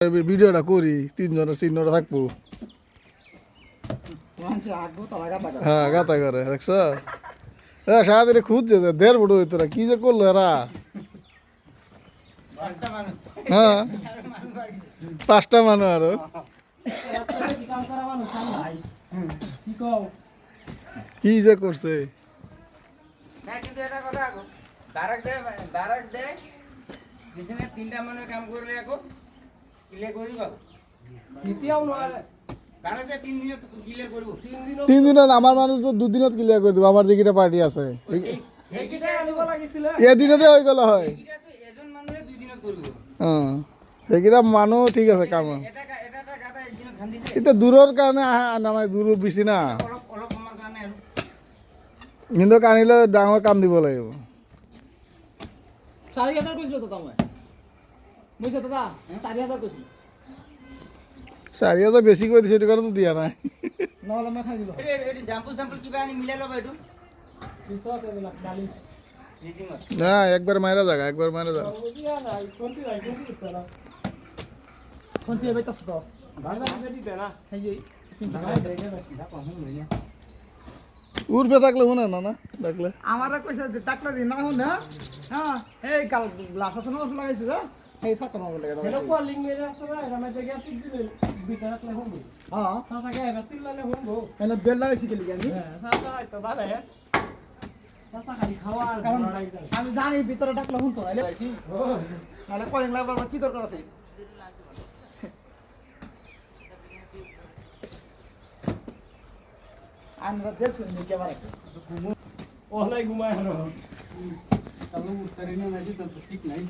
ভিডিওটা করি তিনজনের চিহ্নটা থাকবো হ্যাঁ গাতা করে দেখছ সারাদিনে খুঁজছে যে দেড় বড় হইতো না কি যে করলো এরা হ্যাঁ 5টা মানুষ আরো কি যে করছে তিন দিনত আমার মানুষ তো 2 দিনত ক্লিয়ার করে দেবো আমার যেটা পার্টি আছে এদিনতে হয়ে গেল হয় হ্যাঁ সেইকেইটা মানুহ ঠিক আছে কাম এতিয়া দূৰৰ কাৰণে আহা নাই দূৰ বেছি না কিন্তু আনিলে ডাঙৰ কাম দিব লাগিব 4000 কৈছিল তো মই বুঝছো দাদা 4000 কৈছিল 4000 বেশি করে দিছে এটা তো দিয়া নাই নহলে মই খাই দিলো এটি জাম্পল কিবা আনি মিলাই লবা এটো না একবার মারা জায়গা একবার মারা জায়গা কোনটি বেতাছ তো উড়বে থাকলে মনে না না দেখলে আমারা কইছে যে টাকলা দি না হন হ্যাঁ এই কাল গ্লাস আছে না লাগাইছে যা এই ফাটা মারবে লাগা এটা কলিং মেরে আছে না এরা মধ্যে গ্যাস দিবেন বিটারাতলে হবো হ্যাঁ সাসা কে এরা সিললে হবো এনে বেল লাগাইছি কি লাগি হ্যাঁ সাসা তো ভালো হে সাসা খালি খাওয়া আর আমি জানি ভিতরে টাকলা হুন তো আইলে আইছি নালে কলিং লাগবার কি দরকার আছে আমরা দেখছি নি ক্যামেরা ওলাই ঘুমায় হলো তাহলে উত্তরে না নাকি তো ঠিক নাই